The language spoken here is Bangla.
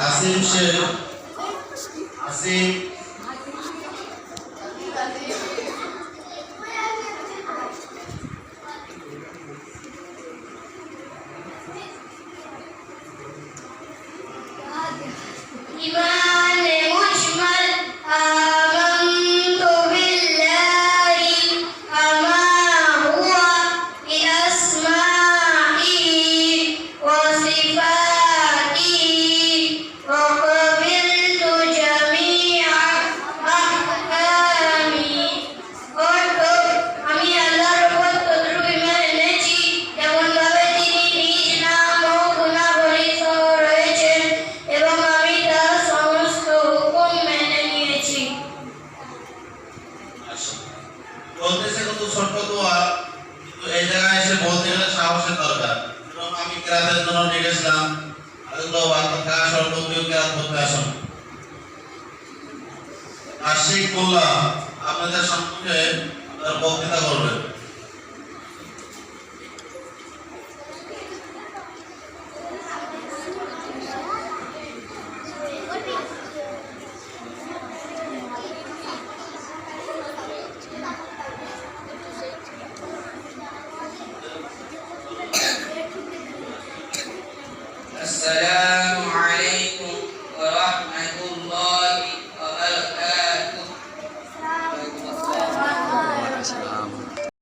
আসিম শেখ আসিম বলতেছে কত ছোট্ট দোয়া, কিন্তু এই জায়গায় এসে বলতে গেলে সাহসের দরকার। এবং আমি কেরাতের জন্য ডেকেছিলাম, আল্লাহ বারাকা সর্বপ্রিয় কেরাত করতে আসুন। আশিক মোল্লা আপনাদের সম্মুখে তার বক্তৃতা করবেন। السلام